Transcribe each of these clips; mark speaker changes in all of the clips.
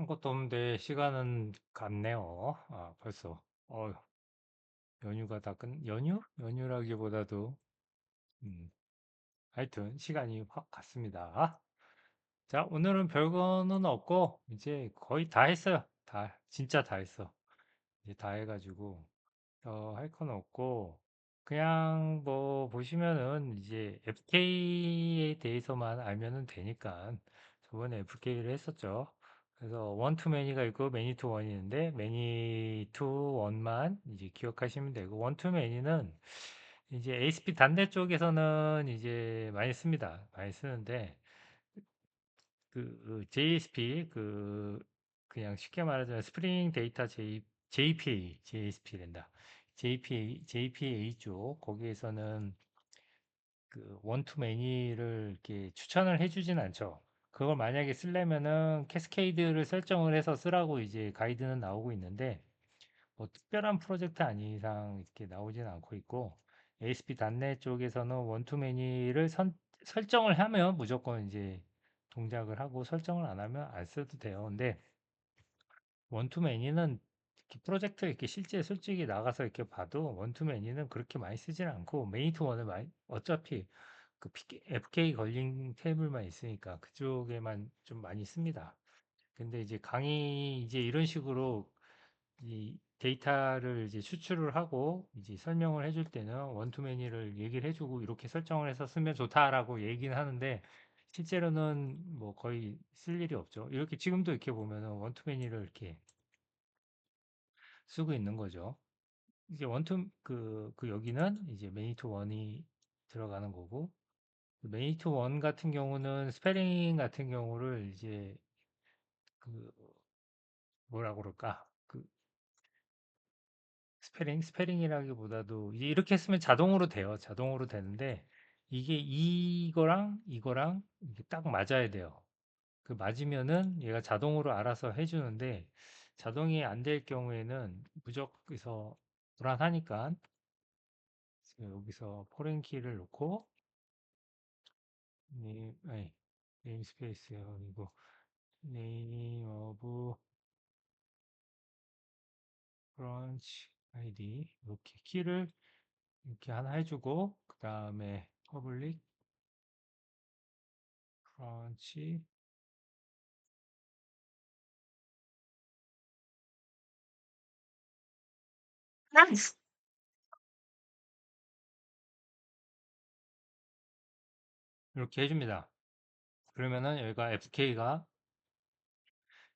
Speaker 1: 한 것도 없는데 시간은 갔네요. 벌써. 연휴가 다 연휴? 연휴라기보다도, 음, 하여튼 시간이 확 갔습니다. 자, 오늘은 별거는 없고, 이제 거의 다 했어요. 진짜 다 했어. 이제 다 해가지고, 할 건 없고, 그냥 뭐 보시면은 이제 FK에 대해서만 알면은 되니까 저번에 FK를 했었죠. 그래서 원투 매니가 있고 매니 투 원이 있는데 매니 투 원만 이제 기억하시면 되고 원투 매니는 이제 ASP 단내 쪽에서는 이제 많이 씁니다. 많이 쓰는데 JSP 그냥 쉽게 말하자면 스프링 데이터 JPA JSP 된다. JPA 쪽 거기에서는 그 원투 매니를 이렇게 추천을 해주진 않죠. 그걸 만약에 쓰려면은 캐스케이드를 설정을 해서 쓰라고 이제 가이드는 나오고 있는데 뭐 특별한 프로젝트 아닌 이상 이렇게 나오진 않고 있고 ASP.NET 쪽에서는 원투 매니를 설정을 하면 무조건 이제 동작을 하고 설정을 안 하면 안 써도 돼요. 근데 원투 매니는 이렇게 프로젝트 이렇게 실제 솔직히 나가서 이렇게 봐도 원투 매니는 그렇게 많이 쓰진 않고 메니 투 원을 많이 어차피 FK 걸린 테이블만 있으니까 그쪽에만 좀 많이 씁니다. 근데 이제 강의 이제 이런 식으로 이 데이터를 이제 추출을 하고 이제 설명을 해줄 때는 원투 매니를 얘기를 해주고 이렇게 설정을 해서 쓰면 좋다라고 얘기는 하는데 실제로는 뭐 거의 쓸 일이 없죠. 이렇게 지금도 이렇게 보면은 원투 매니를 이렇게 쓰고 있는 거죠. 이제 여기는 이제 매니 투 원이 들어가는 거고 매니 투 원 같은 경우는 스페링 같은 경우를 이제 그 뭐라 그럴까? 스페링이라기보다도 이제 이렇게 쓰면 자동으로 돼요. 자동으로 되는데 이게 이거랑 이게 딱 맞아야 돼요. 그 맞으면은 얘가 자동으로 알아서 해주는데 자동이 안 될 경우에는 무조건서 불안하니까 여기서 포렌 키를 놓고 네임 스페이스요. 이거 네임 오브 브런치 아이디 이렇게 키를 이렇게 하나 해주고 그 다음에 퍼블릭 브런치 이렇게 해줍니다. 그러면은 여기가 FK가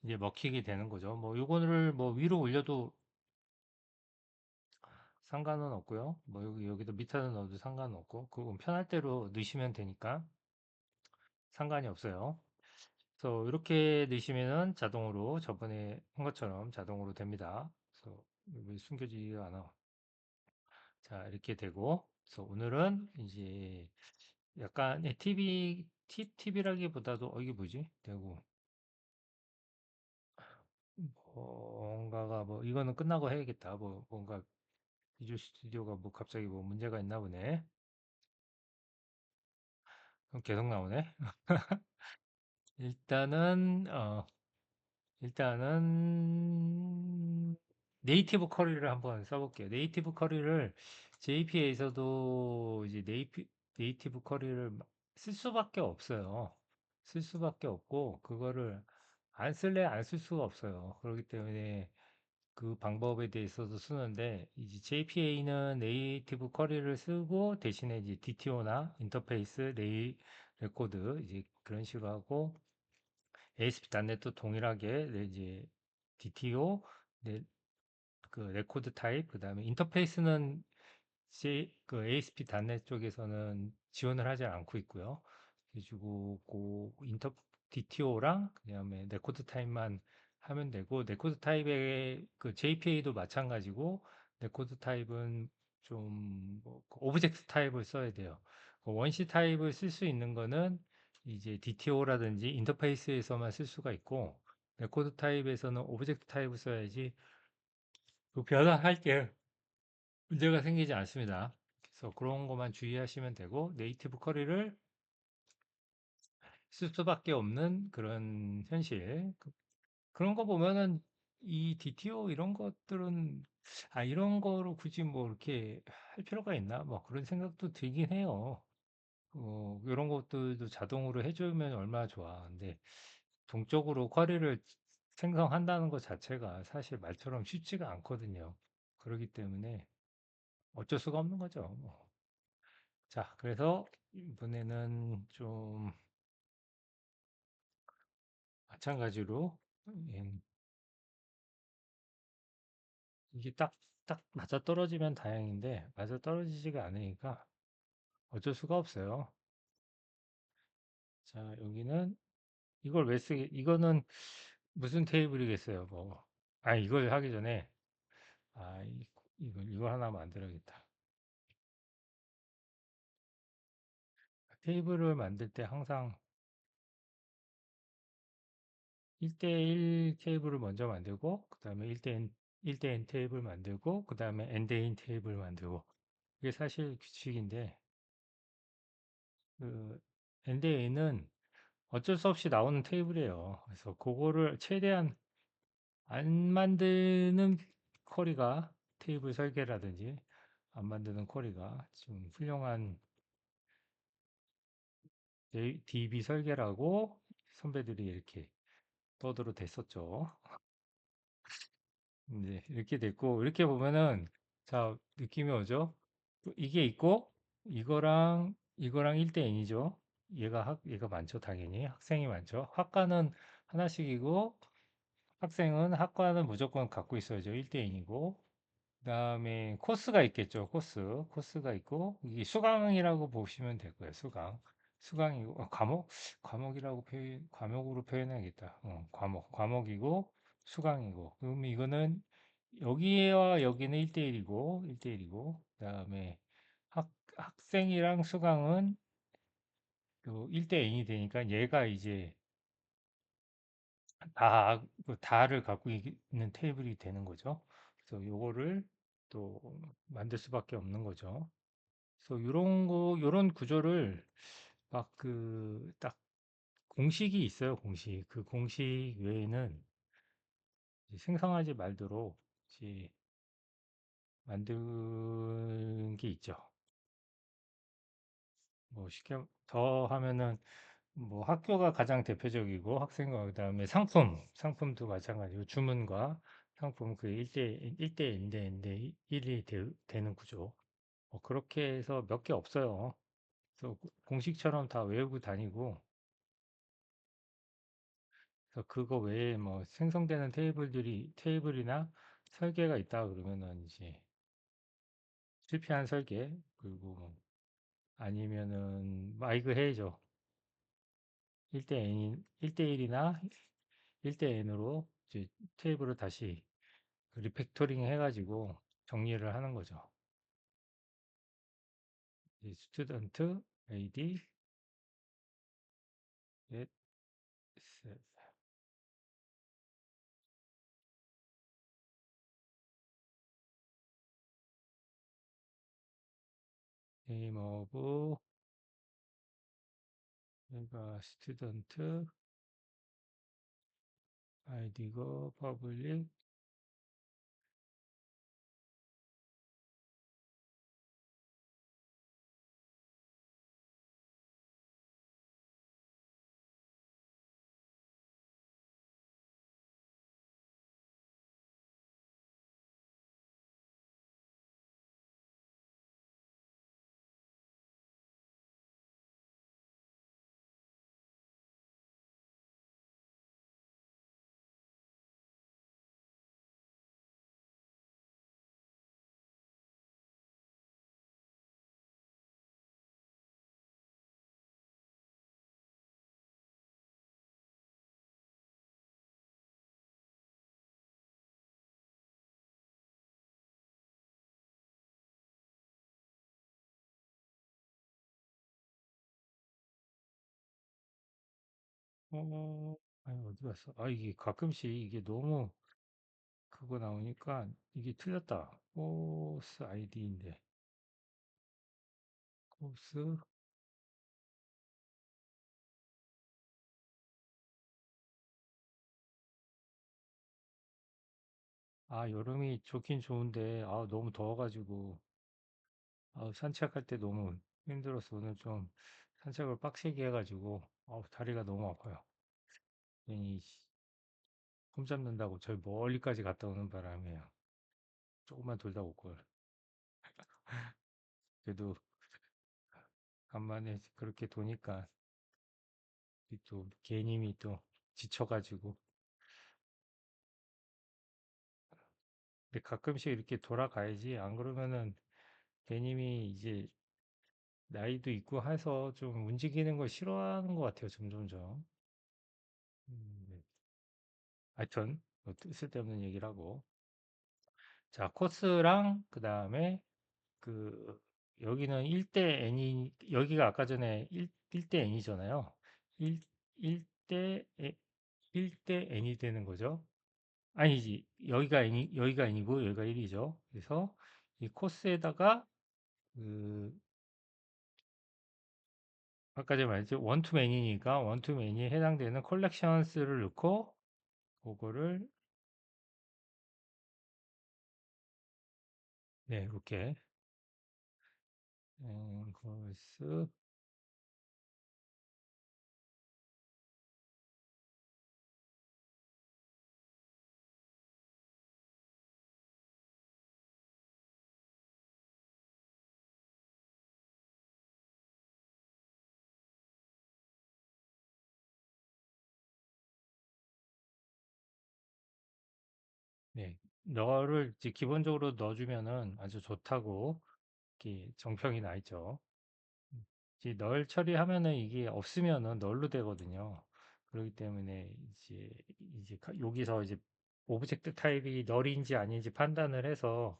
Speaker 1: 이제 먹히게 되는 거죠. 뭐 요거를 뭐 위로 올려도 상관은 없고요. 뭐 여기도 밑에다 넣어도 상관은 없고 그건 편할 대로 넣으시면 되니까 상관이 없어요. 그래서 이렇게 넣으시면은 자동으로 저번에 한 것처럼 자동으로 됩니다. 그래서 여기 숨겨지지가 않아. 자, 이렇게 되고 그래서 오늘은 이제 약간 팁이라기보다도 이게 뭐지? 되고 뭔가가 뭐 이거는 끝나고 해야겠다. 뭐 뭔가 비주얼 스튜디오가 뭐 갑자기 뭐 문제가 있나 보네. 그럼 계속 나오네. 일단은 일단은 네이티브 커리를 한번 써볼게요. 네이티브 커리를 JP에서도 이제 네이티브 커리를 쓸 수밖에 없어요. 쓸 수밖에 없고 그거를 안 쓸래 안 쓸 수가 없어요. 그렇기 때문에 그 방법에 대해서도 쓰는데 이제 JPA는 네이티브 쿼리를 쓰고 대신에 이제 DTO나 인터페이스 레코드 이제 그런 식으로 하고 ASP.NET도 동일하게 이제 DTO 그 레코드 타입 그다음에 인터페이스는 그 ASP.NET 쪽에서는 지원을 하지 않고 있고요. 그래가지고 DTO랑 그다음에 레코드 타입만 하면 되고 레코드 타입의 그 JPA도 마찬가지고 레코드 타입은 좀뭐 오브젝트 타입을 써야 돼요. 원시 타입을 쓸 수 있는 거는 이제 DTO라든지 인터페이스에서만 쓸 수가 있고 레코드 타입에서는 오브젝트 타입을 써야지 그 변환할 게 문제가 생기지 않습니다. 그래서 그런 것만 주의하시면 되고 네이티브 커리를 쓸 수밖에 없는 그런 현실. 그런 거 보면은 이 DTO 이런 것들은 이런 거로 굳이 뭐 이렇게 할 필요가 있나? 뭐 그런 생각도 들긴 해요. 이런 것들도 자동으로 해주면 얼마나 좋아. 근데 동적으로 쿼리를 생성한다는 것 자체가 사실 말처럼 쉽지가 않거든요. 그렇기 때문에 어쩔 수가 없는 거죠. 뭐. 자, 그래서 이번에는 좀 마찬가지로 음, 이게 딱 맞아떨어지면 다행인데 맞아떨어지지가 않으니까 어쩔 수가 없어요. 자, 여기는 이걸 왜 쓰게 이거는 무슨 테이블이겠어요, 뭐. 이걸 하기 전에 이걸 하나 만들어야겠다. 테이블을 만들 때 항상 1대1 테이블을 먼저 만들고 그다음에 1대1 테이블 만들고 그다음에 엔드인 테이블 만들고 이게 사실 규칙인데 그 엔드인은 어쩔 수 없이 나오는 테이블이에요. 그래서 그거를 최대한 안 만드는 쿼리가 테이블 설계라든지 안 만드는 쿼리가 좀 훌륭한 DB 설계라고 선배들이 이렇게 떠들어 댔었죠. 이제 이렇게 됐고 이렇게 보면은 자 느낌이 오죠? 이게 있고 이거랑 1대 N이죠. 얘가 많죠, 당연히. 학생이 많죠. 학과는 하나씩이고 학생은 학과는 무조건 갖고 있어야죠. 1대 N이고 그다음에 코스가 있겠죠. 코스가 있고 이게 수강이라고 보시면 될 거예요. 수강이고 과목이라고 과목으로 표현해야겠다. 과목이고 수강이고 그러면 이거는 여기와 여기는 1대1이고 그다음에 학생이랑 수강은 1대 N이 되니까 얘가 이제 다를 갖고 있는 테이블이 되는 거죠. 그래서 요거를 또 만들 수밖에 없는 거죠. 그래서 요런 구조를 막 딱 공식이 있어요, 공식. 그 공식 외에는 이제 생성하지 말도록 이제 만든 게 있죠. 뭐 쉽게 더 하면은 뭐 학교가 가장 대표적이고 학생과 그다음에 상품도 마찬가지고 주문과 상품 그 1대 1이 되는 구조. 그렇게 해서 몇 개 없어요. 그래서 공식처럼 다 외우고 다니고 그래서 그거 외에 뭐 생성되는 테이블이나 설계가 있다 그러면은 이제 실패한 설계 그리고 뭐 아니면은 이거 해야죠. 1대1이나 1대 N으로 이제 테이블을 다시 리팩토링 해가지고 정리를 하는 거죠. 스튜던트 AD at name of 얘가 스튜던트 id고 public 어디 갔어? 이게 가끔씩 이게 너무 그거 나오니까 이게 틀렸다. 코스 아이디인데 코스 여름이 좋긴 좋은데, 너무 더워가지고, 산책할 때 너무 힘들었어. 오늘 좀 산책을 빡세게 해가지고, 다리가 너무 아파요. 괜히 홈 잡는다고 저희 멀리까지 갔다 오는 바람에요. 조금만 돌다 올 걸. 그래도 간만에 그렇게 도니까 또 개님이 또 지쳐가지고. 근데 가끔씩 이렇게 돌아가야지. 안 그러면은 개님이 이제 나이도 있고 해서 좀 움직이는 걸 싫어하는 것 같아요. 점점점. 네. 하여튼 뭐 쓸데없는 얘기를 하고. 자, 코스랑 그 다음에 그 여기는 1대 n이 여기가 아까 전에 1대 n이잖아요. 1, 1대 1대 n이 되는 거죠. 아니지. 여기가 n이고 여기가 1이죠. 그래서 이 코스에다가 그 아까 제가 말했죠. 원투맨이니까 원투맨이 해당되는 컬렉션스를 넣고 그거를 네, 이렇게 컬스 네. 너를 이제 기본적으로 넣어주면은 아주 좋다고 이렇게 정평이 나 있죠. 이제 널 처리하면은 이게 없으면은 널로 되거든요. 그렇기 때문에 여기서 이제 오브젝트 타입이 널인지 아닌지 판단을 해서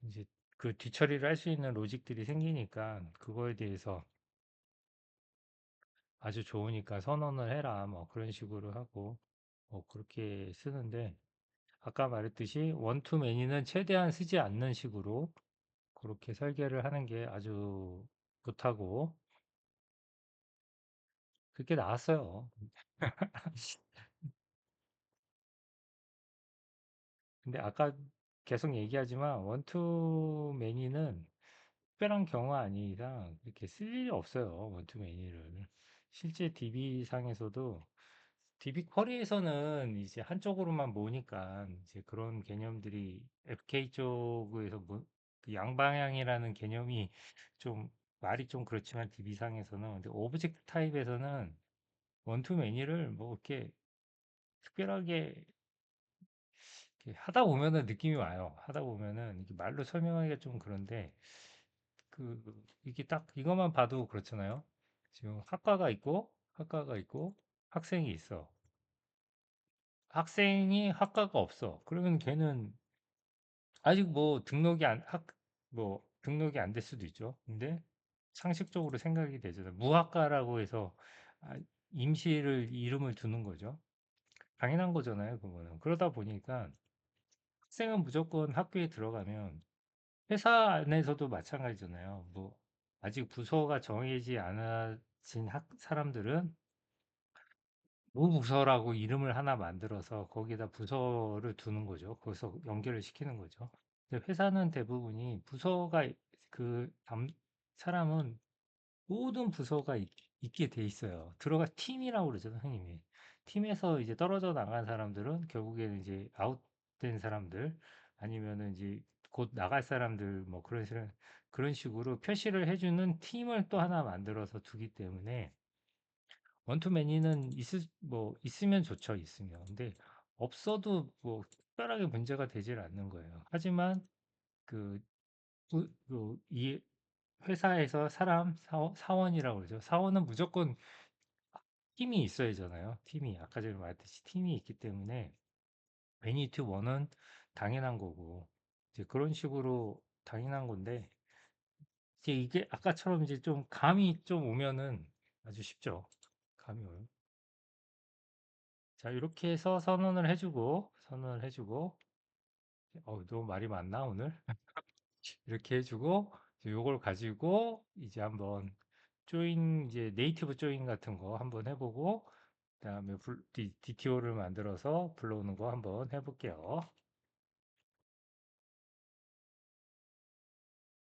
Speaker 1: 이제 그 뒤처리를 할 수 있는 로직들이 생기니까 그거에 대해서 아주 좋으니까 선언을 해라 뭐 그런 식으로 하고 뭐 그렇게 쓰는데 아까 말했듯이 원투 매니는 최대한 쓰지 않는 식으로 그렇게 설계를 하는 게 아주 좋다고 그렇게 나왔어요. 근데 아까 계속 얘기하지만 원투 매니는 특별한 경우 아닌 이상 이렇게 쓸 일이 없어요. 원투 매니를. 실제 DB 상에서도 DB 쿼리에서는 이제 한쪽으로만 모으니까 이제 그런 개념들이 FK 쪽에서 그 양방향이라는 개념이 좀 말이 좀 그렇지만 DB 상에서는 근데 오브젝트 타입에서는 원투 매니를 뭐 이렇게 특별하게 이렇게 하다 보면은 느낌이 와요. 하다 보면은 이게 말로 설명하기가 좀 그런데 그 이게 딱 이것만 봐도 그렇잖아요. 지금 학과가 있고 학생이 있어. 학생이 학과가 없어. 그러면 걔는 아직 뭐 등록이 안 될 수도 있죠. 근데 상식적으로 생각이 되잖아요. 무학과라고 해서 아, 임시를 이름을 두는 거죠. 당연한 거잖아요, 그거는. 그러다 보니까 학생은 무조건 학교에 들어가면 회사 안에서도 마찬가지잖아요. 뭐 아직 부서가 정해지지 않아진 사람들은 무부서라고 이름을 하나 만들어서 거기에다 부서를 두는 거죠. 거기서 연결을 시키는 거죠. 근데 회사는 대부분이 사람은 모든 부서가 있게 돼 있어요. 팀이라고 그러죠, 선생님이. 팀에서 이제 떨어져 나간 사람들은 결국에는 이제 아웃된 사람들 아니면은 이제 곧 나갈 사람들 뭐 그런 식으로 표시를 해주는 팀을 또 하나 만들어서 두기 때문에 원투매니는 있으면 좋죠, 있으면. 근데 없어도 뭐 특별하게 문제가 되질 않는 거예요. 하지만 그, 이 회사에서 사원이라고 그러죠. 사원은 무조건 팀이 있어야잖아요. 아까 전에 말했듯이 팀이 있기 때문에 매니투 원은 당연한 거고, 이제 그런 식으로 당연한 건데, 이제 이게 아까처럼 이제 좀 감이 좀 오면은 아주 쉽죠. 감이 오면. 자, 이렇게 해서 선언을 해주고, 너무 말이 많나, 오늘? 이렇게 해주고, 요걸 가지고, 이제 한번 이제 네이티브 조인 같은 거 한번 해보고, 그다음에 DTO를 만들어서 불러오는 거 한번 해볼게요.